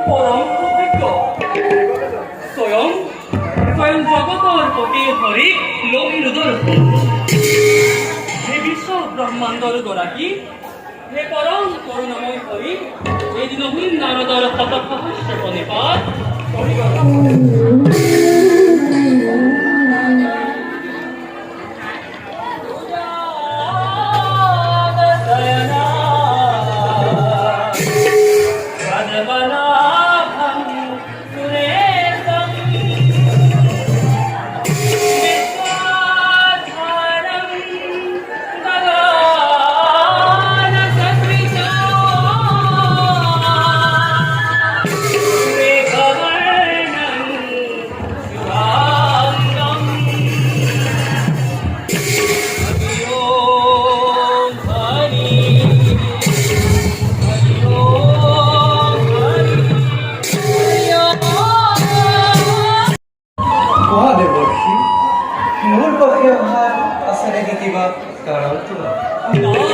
পরম সৌভাগ্য স্বয়ং স্বয়ং জগতর পতি হরি লঘিরুদর হে বিশ্ব ব্রহ্মাণ্ডর গৰাকী হে পরম করুণাময় হরি এই দিনহীন নারদর শত সহস্র প্রণিপাত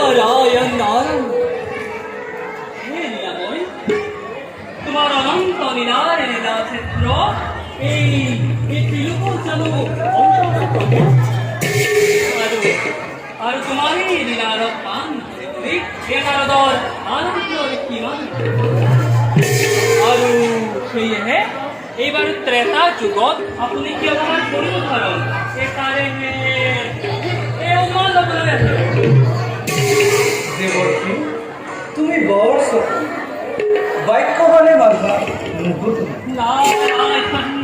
নারায়ণ নারায়ণ হে লীলাময় তোমার অনন্ত লীলার লীলা ক্ষেত্র এই ত্রিলোক যেন আর তোমারই লীলার পান করে এ নারদর আনন্দর কিমান আৰু সেয়েহে এইবাৰ ত্ৰেতা যুগত আপুনি কি অকণমান কৰিব ধৰণ সেইকাৰণে এই অকণমান ল'বলৈ আছে দেবর্ষী তুমি বড় সফল বাক্য বলে বাধা মুহূর্ত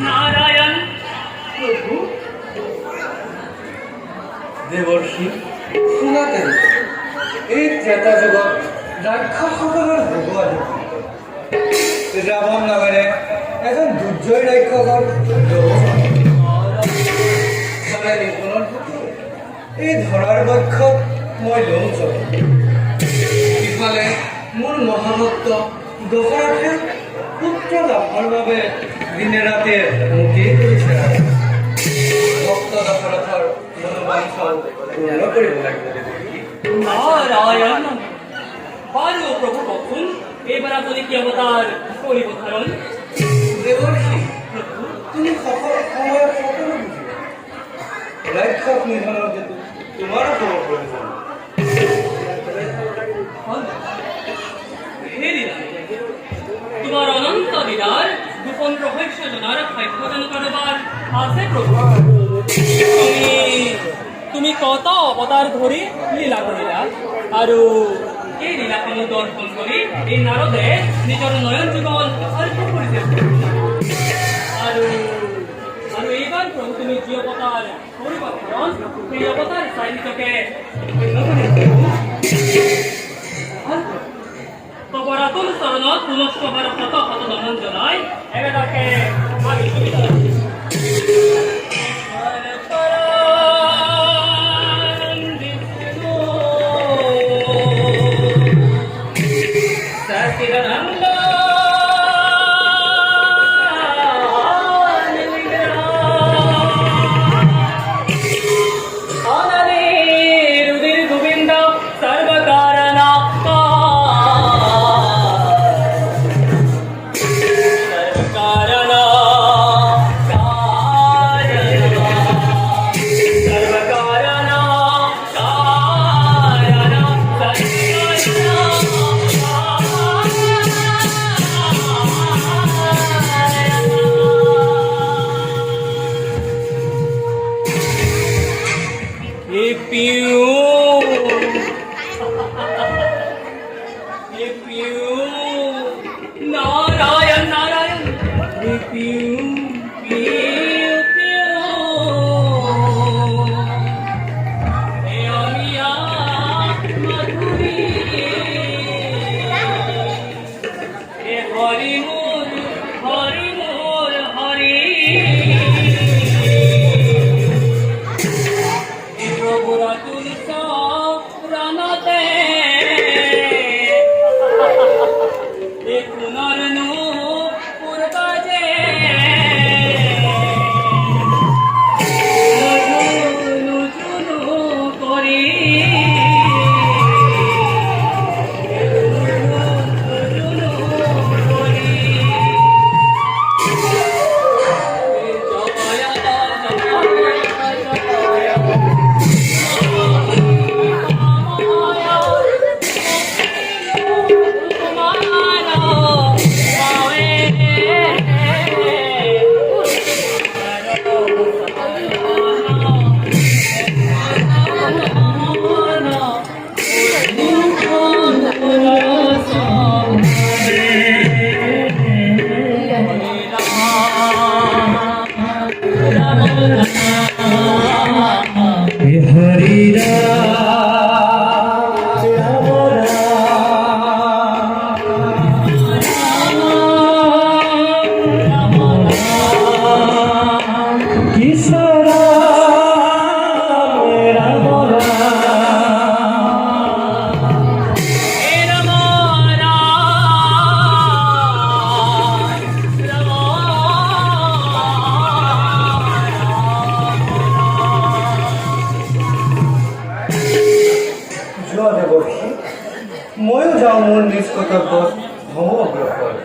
নারায়ণ প্রভু দেবর্ষী শুনাতেন এই ত্রেতা যুগত ৰাক্ষসকলৰ ভোগ ৰাৱণ নামেৰে এজন দুৰ্জয় ৰাক্ষসৰ নিপুণৰ প্ৰতি এই ধৰাৰ বক্ষত মই লওঁ চল ইফালে মোৰ মহাভক্ত দশৰথে পুত্ৰ লাভৰ বাবে দিনে ৰাতে মুক্তি কৰিছে ভক্ত দশৰথৰ মনোবাঞ্ছা পূৰ্ণ কৰিব লাগিব নারায়ণ বাৰু প্ৰভু কওকচোন এইবাৰ আপুনি কি অৱতাৰ কৰিব ধাৰণ দেৱৰ্ষী তুমি সময়ত সকলো বুজিবা ৰাক্ষস নিধনৰ কিন্তু তোমাৰো খবৰ প্ৰয়োজন তোমার অনন্ত লীলার গোপন রহস্য জনার সাক্ষ্যদান করবার আছে প্রভু তুমি কত অবতার ধরি লীলা করিলা আৰু এই লীলাসমূহ দৰ্শন কৰি এই নাৰদে নিজৰ নয়ন জীৱন অল্প কৰিছে আৰু এইবাৰ প্ৰভু তুমি যি অৱতাৰ কৰিব কাৰণ সেই অৱতাৰ চাই নিজকে তবরাতুল চৰণত পুনঃ শত শত নমন জনাই একেটাকে আমি নারায়ণ নারায়ণ হরি মোর হরি মোর হরি প্রভুরা তুলস রানতে পুনর্নো পুরবাজে করি করি কৰ্তব্যত সমগ্ৰ হয়।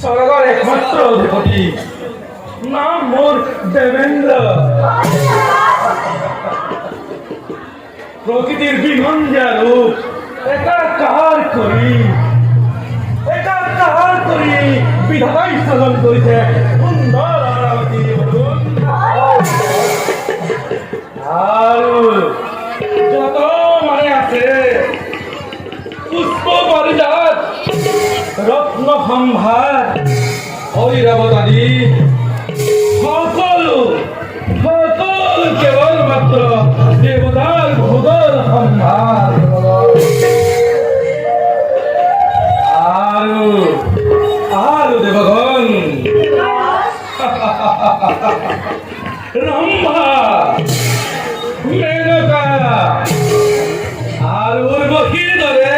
স্বর্গৰ একমাত্ৰ অধিপতি নাম মোৰ দেবেন্দ্ৰ। প্ৰকৃতিৰ বিনন্দা ৰূপ একাকাৰ কৰি বিধাতাই সৃজন কৰিছে সুন্দৰ অমৰাৱতী বৰুণ। আৰু যত মানে আছে পুষ্প পাৰিজাত ৰত্ন সম্ভাৰ ঐৰাৱত আদি সকলো কেৱল মাত্ৰ দেৱতাৰ ভোগৰ সম্ভাৰ। আৰু দেৱগণ ৰম্ভা মেনকা আৰু উৰ্বশীৰ দৰে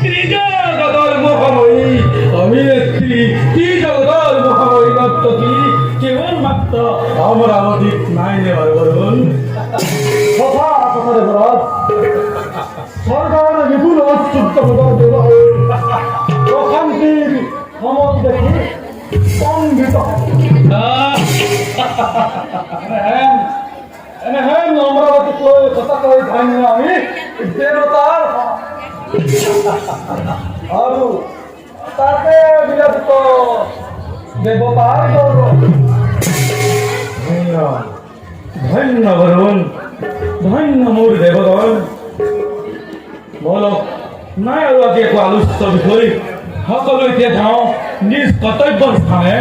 ত্ৰিজগতৰ মোহময়ী অভিনেত্ৰী ত্ৰিজগতৰ মোহময়ী নৰ্তকী কেৱল মাত্ৰ অমৰাৱতীত নাইনে বাৰু বৰুণ? সঁচা কথাৰে ঘৰত চৰকাৰ বিপুল অস্তুত্ব প্ৰশান্তিৰ সমত দেখি স্তম্ভিত এনেহেন অমৰাৱতীক লৈ সঁচাকৈ ধন্য আমি দেৱতাৰ আৰু তাতে বিৰাজিত দেৱতাৰ গৌৰৱ। ধন্য ধন্য বৰুণ, ধন্য মোৰ দেৱগণ। বলক নাই আৰু আজি একো আলোচ্য বিষয়, সকলো এতিয়া যাওঁ নিজ কৰ্তব্যৰ স্থানে।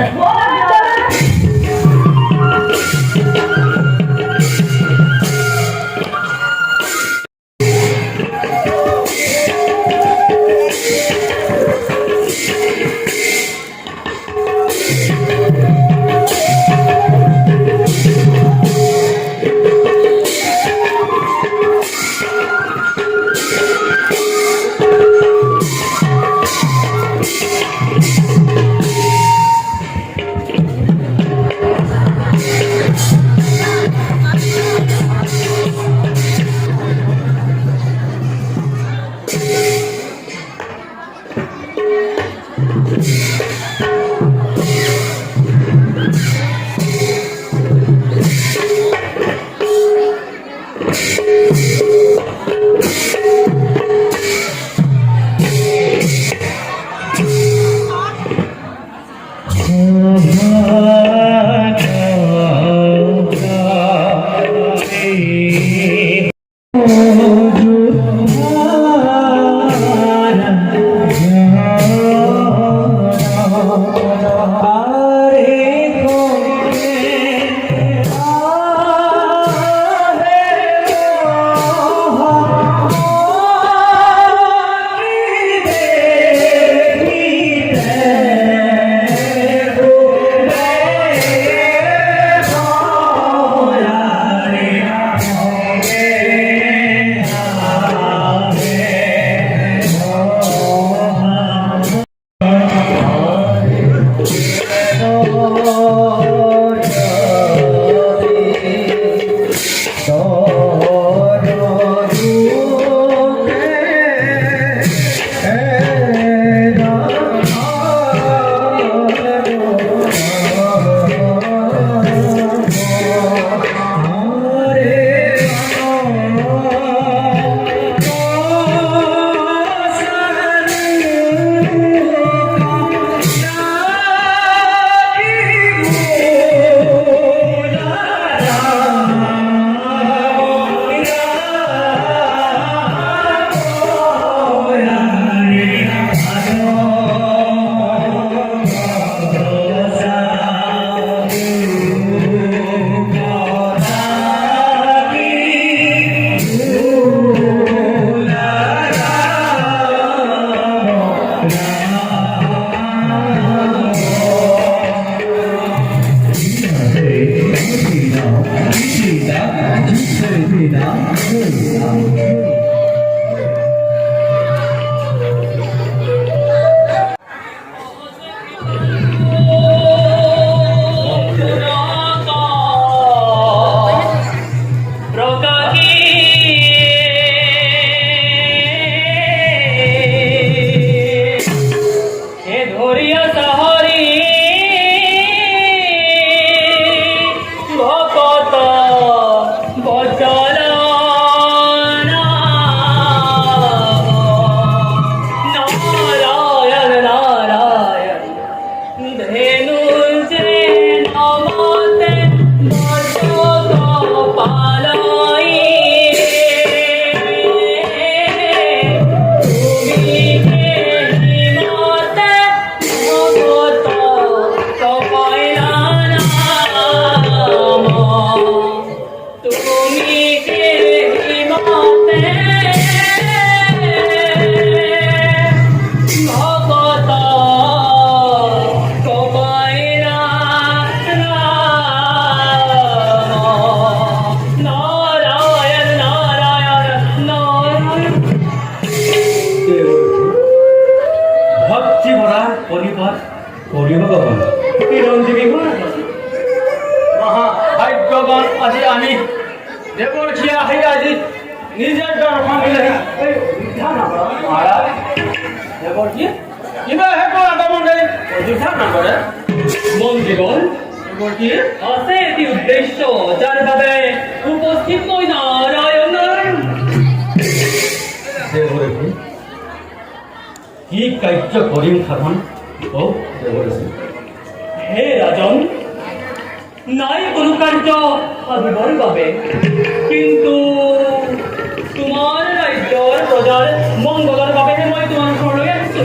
মহাভাগ্যবান আজি আমি দেৱৰ খিয়া আহি আজি নিজৰ দৰ্শন দিলে মহাৰাজ দেৱৰ কি কিবা হে কৰা মন্দিৰ অযোধ্যা নগৰে মন্দিৰগণ দেৱৰ কি আছে এটি উদ্দেশ্য যাৰ বাবে উপস্থিত মই নাৰায়ণৰ দেৱৰ কি কাৰ্য কৰিম সাধন ও দেৱৰ হে ৰাজন নাই কোনো কাৰ্য সাধিবৰ বাবে কিন্তু তোমাৰ ৰাজ্যৰ প্ৰজাৰ মংগলৰ বাবেহে মই তোমাৰ ঘৰলৈ আহিছো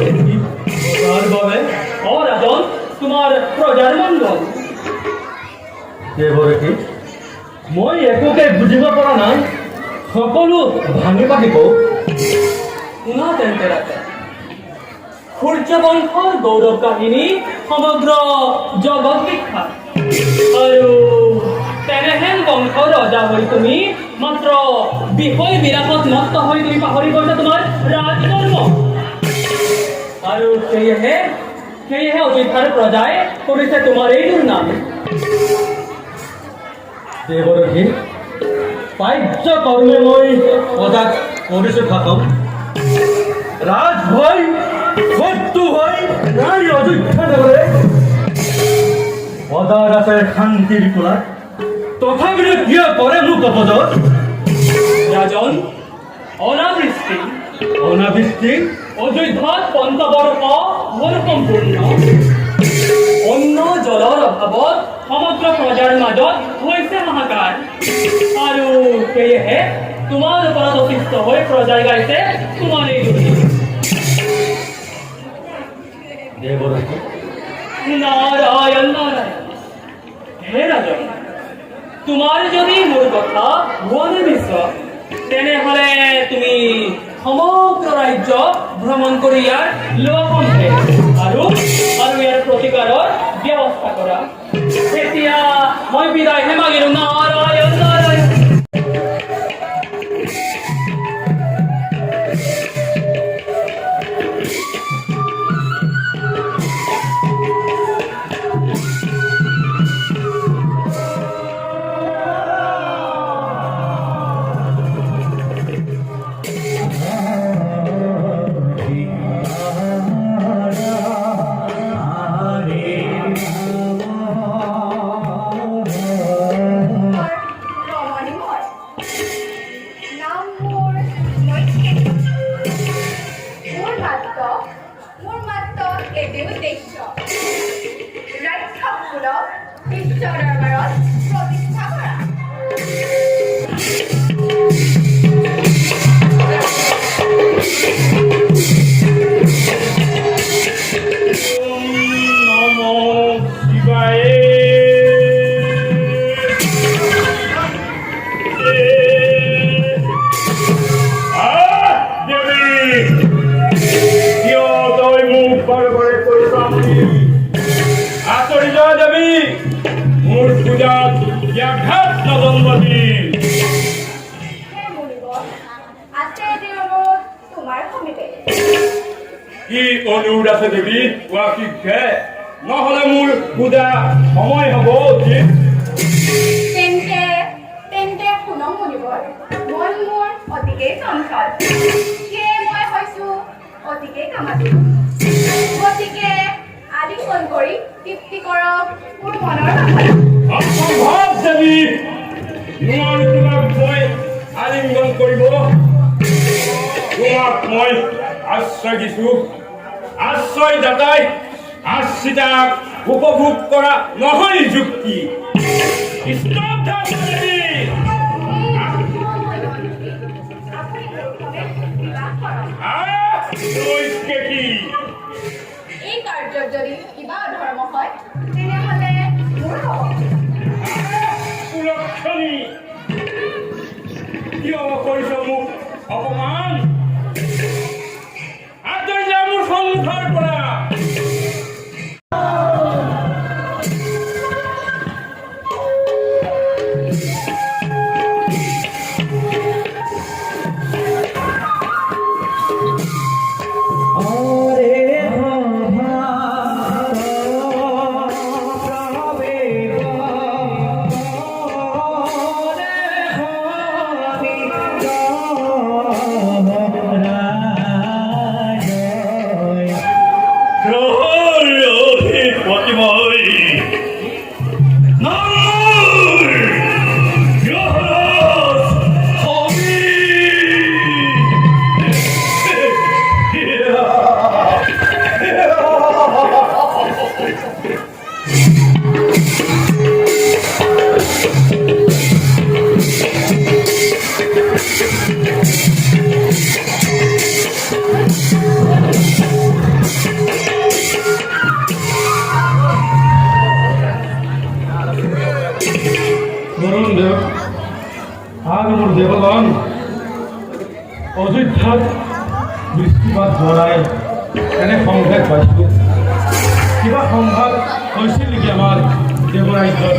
তাৰ বাবে অ ৰাজন তোমাৰ প্ৰজাৰ মংগল দেৱৰ কি মই একোকে বুজিব পৰা নাই সকলো ভাঙি পাতি কওঁ শুনা তেন্তে ৰাজা সূৰ্য বংশৰ গৌৰৱ কাহিনী সমগ্ৰ জগত বিখ্যাত আৰু তেনেহেন বংশৰ ৰজা হৈ তুমি মাত্ৰ বিষয় বিলাসত মত্ত হৈ তুমি পাহৰি গৈছা তোমাৰ ৰাজকৰ্ম আৰু সেয়েহে অযোধ্যাৰ প্ৰজাই কৰিছে তোমাৰ এইটোৰ নাম। দেৱৰথী পাৰ্য কৰ্মে মই প্ৰজাক কৰিছোঁ শাসন। ৰাজ ভয় শত্ৰু ভয় নাই অযোধ্যা নগৰে। প্ৰজাৰ আছে শান্তিৰ কোলাত, তথাপিতো কিয় কৰে মোক অপজত। ৰাজন, অনাবৃষ্টি অযোধ্যাত পঞ্চবৰ্ষ হ'ল সম্পূৰ্ণ। অন্ন জলৰ অভাৱত সমগ্ৰ প্ৰজাৰ মাজত হৈছে হাহাকাৰ। আৰু সেয়েহে তোমাৰ ওপৰত অতিষ্ঠ হৈ প্ৰজাই গাইছে তোমাৰ এই দুৰ্নীতি। দেৱৰথী নারায়ণ নারায়ণ। হে ৰাজন, তোমাৰ যদি মোৰ কথা হোৱা বিশ্বাস, তেনেহলে তুমি সমগ্ৰ ৰাজ্য ভ্ৰমণ কৰি ইয়াৰ লোকসংখ্যে আৰু ইয়াৰ প্ৰতিকাৰৰ ব্যৱস্থা কৰা। এতিয়া মই বিদায়হে মাগিলো। নাৰায়ণ নাৰায়ণ। কি অনুৰোধ আছে দেৱী, কোৱা শীঘ্ৰে, নহলে মোৰ পূজা সময় হব উচিত। তেন্তে শুনক মুনিবৰ, মন মোৰ অতিকেই চঞ্চল, সেয়ে মই হৈছো অতিকেই কামাতী। গতিকে আলিঙ্গন কৰি তৃপ্তি কৰক মোৰ মনৰ ভাষা। অসম্ভৱ দেৱী, নোৱাৰো তোমাক মই আলিঙ্গন কৰিব। তোমাক মই আশ্ৰয় দিছো। আশ্ৰয় দাতাই আশ্ৰিতাক উপভোগ কৰা নহয় যুক্তি। এই কাৰ্যত যদি কিবা অধৰ্ম হয়, তেনেহলে মোৰ হব। সুলক্ষণী, কিয় কৰিছ মোক অপমান? আঁতৰি যা মোৰ সন্মুখৰ পৰা। দেৱগণ, অযোধ্যাত বৃষ্টিপাত জনাই এনে সংঘাত পাইছোঁ। কিবা সংঘাত হৈছিল নেকি আমাৰ দেৱৰাজ্যত?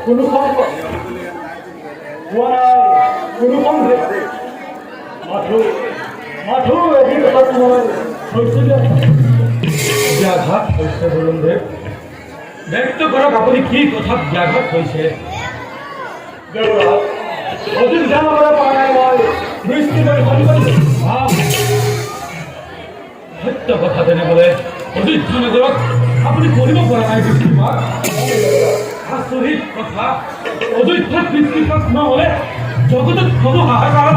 কোনো সংকট হোৱা নাই। মাথো এদিন কথা মই হৈছিলে ব্যাঘাত হৈছে বৰুণদেৱ ব্যক্ত কৰক আপুনি কি কথাত ব্যাঘাত হৈছে দেৱৰাজ অধিক জানিবলৈ পৰা নাই মই দৃষ্টি কৰি সত্য কথা তেনেহ'লে অধিক ধনগৰক আপুনি কৰিব পৰা নাই দৃষ্টিপাত আচৰিত কথা অযোধ্যাত দৃষ্টিপাত নহ'লে জগতত কোনো হাহাকাৰ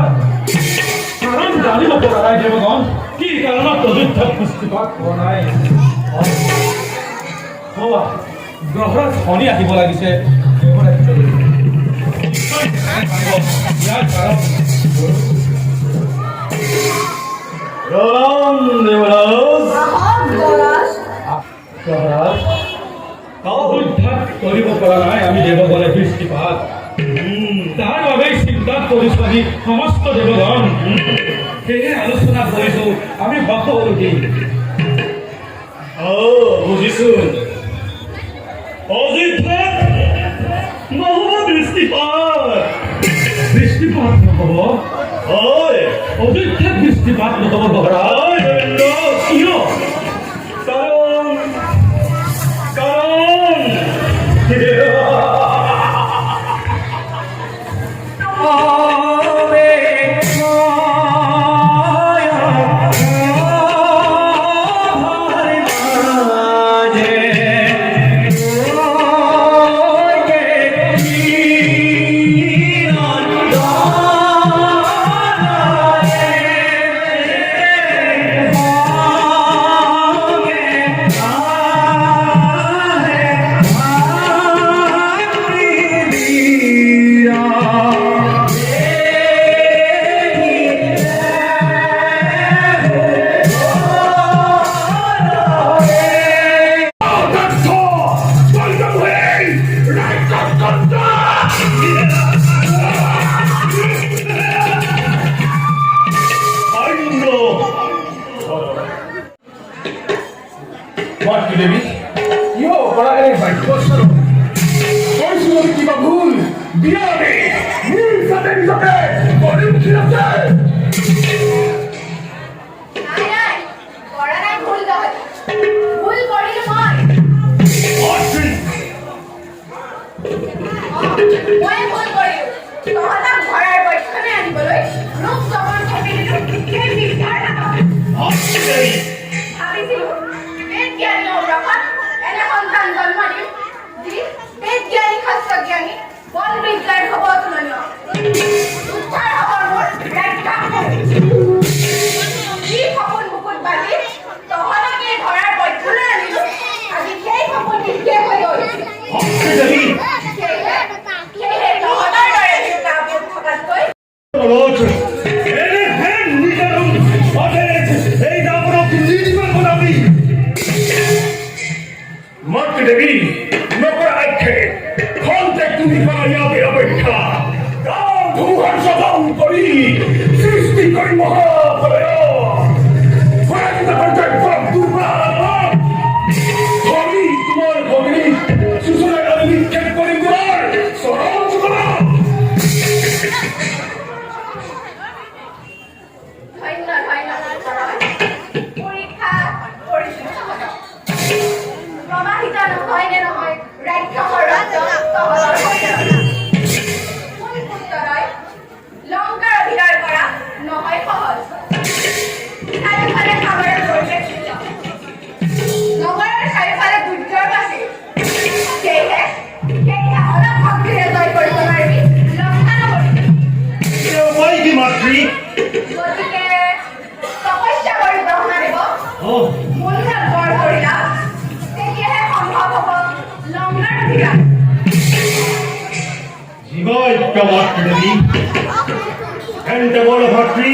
কাৰণ জানিব পৰা নাই দেৱগণ কি কাৰণত অযোধ্যাত দৃষ্টিপাত হোৱা নাই গ্ৰহৰাজ শনি আহিব লাগিছে অযোধ্যাত কৰিব পৰা নাই আমি দেৱগণে দৃষ্টিপাত তাৰ বাবেই চিন্তাত কৰিছো আমি সমস্ত দেৱগণ সেয়ে আলোচনা কৰিছো আমি সকলোকে বুজিছো অযোধ্যাত নহ'ব দৃষ্টিপাত দৃষ্টিপাত নহ'ব হয় অযোধ্যাত দৃষ্টিপাত নহ'ব মহাৰাজ কিয় কাৰণ দেৱী কিয় পৰা এই বাক্য কৈছো কিবা ভুল বিয়া নিজতে কৰি উঠি আছে দেৱী নকৰা আখ্যে খন্তেক তুমি পায়াবে অপেক্ষা ধুমুহাৰ স্বভাৱ কৰি সৃষ্টি কৰি মহাপ্ৰলয় তোমাৰ ভগিনী সূচনাৰ আমি নিক্ষেপ কৰিম তোমাৰ চৰম চুকলা ভাতৃ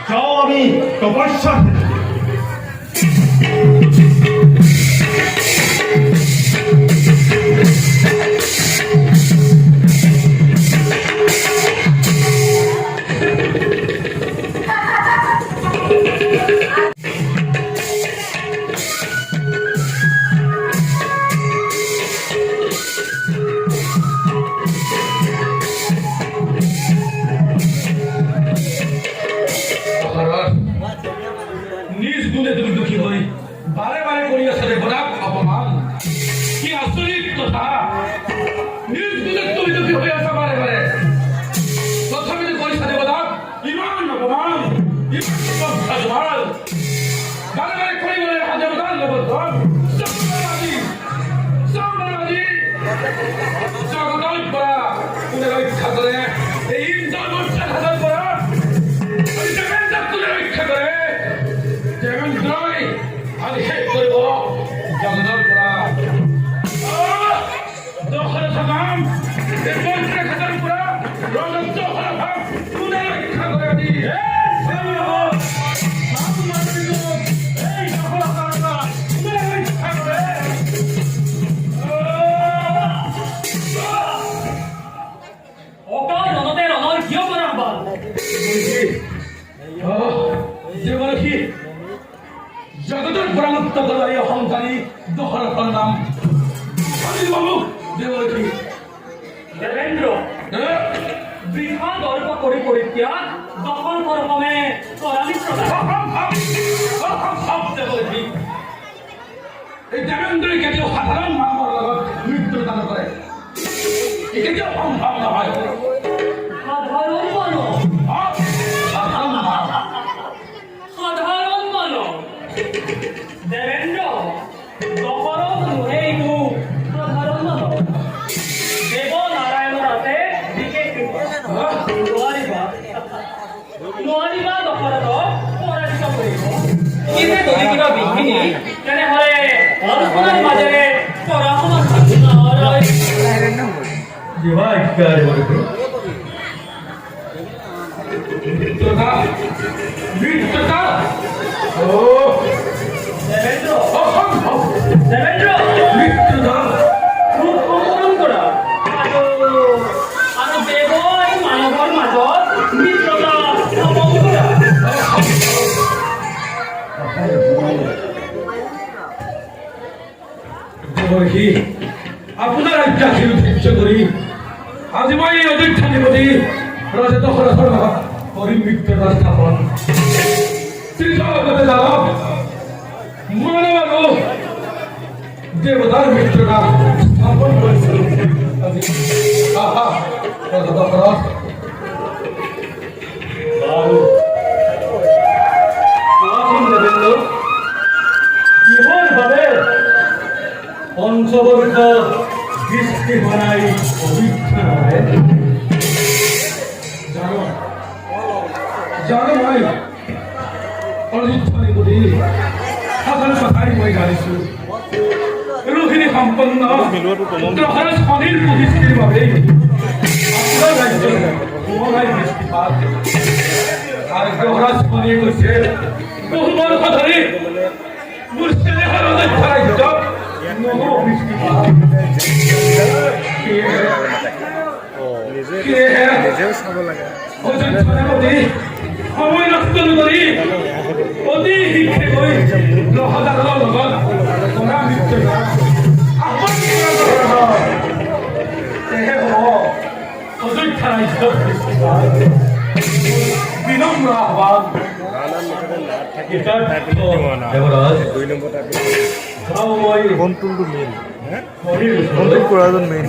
যাও আমি তপস্যা ভাল বাৰে বাৰে কৰিবলৈ হাজাৰটাৰ লগত জগতৰ পৰা কোনে ৰক্ষা কৰে এই ইন্দ্ৰৰ হাজাৰ পৰা কোনে ৰক্ষা কৰে দেৱেন্দ্ৰই আজি শেষ কৰিব জগতৰ পৰা দশৰথ নাম হাজাৰ পৰা ৰজত কোনে ৰক্ষা কৰে আজি জগতৰ পৰা মুক্ত কৰা এই অহংকাৰী দশৰথৰ নাম বাবু দেৱলক্ষ্মী দেবেন্দ্র বৃহৎ গল্প করে পরিত্যাগ দখল করমে দেৱলক্ষ্মী এই দেৱেন্দ্ৰই কেতিয়াও সাধাৰণ মানুহৰ লগত মৃত্যুদান কৰে এই কেতিয়াও সম্ভৱ নহয় সাধারণ মানব সাধাৰণ মানুহ সাধারণ মানব দেবেন্দ্র দখলত নুহেইটো সাধারণ মানব দেব নারায়ণৰ আছে বিশেষ নোৱাৰিবা দখলতক পৰাজিত কৰিব কিন্তু যদি কিবা বিঘিনি তেনেহ'লে আলোচনাৰ মাজেৰে কৰা সমাধান নহয় মৃত্যুতা দেবেন্দ্ৰ অসম্ভৱ দেবেন্দ্ৰ মৃত্যুতা খুব সংগ্ৰাম কৰা আৰু দেৱ আৰু মানৱৰ মাজত মিত্ৰতা স্থাপন কৰা দেৱৰ্ষি আপোনাৰ ৰাজ্যাধীন ধ্বংস কৰি আজি মই এই অযোধ্যাধিপতি ৰজা দশৰথৰ লগত কৰিম মৃত্যুতা স্থাপন শ্ৰীজগতে জানক মানৱ আৰু দেৱতাৰ মৃত্যুতা স্থাপন কৰিছিল আজি ৰজা দশৰথ আৰু কোৱাচোন দেবেন্দ্ৰ কিহৰ বাবে পঞ্চবৰ্ষ দৃষ্টি বনাই অভিজ্ঞ হয় জানো মই অযোধ্যাধিপতি সকলো কথাই মই জানিছো ৰোহিণী সম্পন্ন দশৰথ শনিৰ প্ৰতিষ্ঠিৰ বাবেই আপোনাৰ ৰাজ্যত সোমোৱাই দৃষ্টিপাত আৰু দশৰথ শনিয়ে কৈছে বহু বৰ্ষ ধৰি মোৰ চেনেহৰ অযোধ্যা ৰাজ্যত নহ'ব দৃষ্টিপাত অযোধ্যাধিপতি সময় নষ্ট নকৰি অতি শীঘ্ৰে গৈ ৰজাদাৰৰ লগত কৰা মৃত্যুতা সেয়ে হ'ব অযোধ্যা ৰাজ্যত বিনম্ৰ আহ্বান দেৱৰাজ যাওঁ মই কোনটো মেইন হৰিৰ কোনটো ওচৰলৈ। কোৰাজন মেইন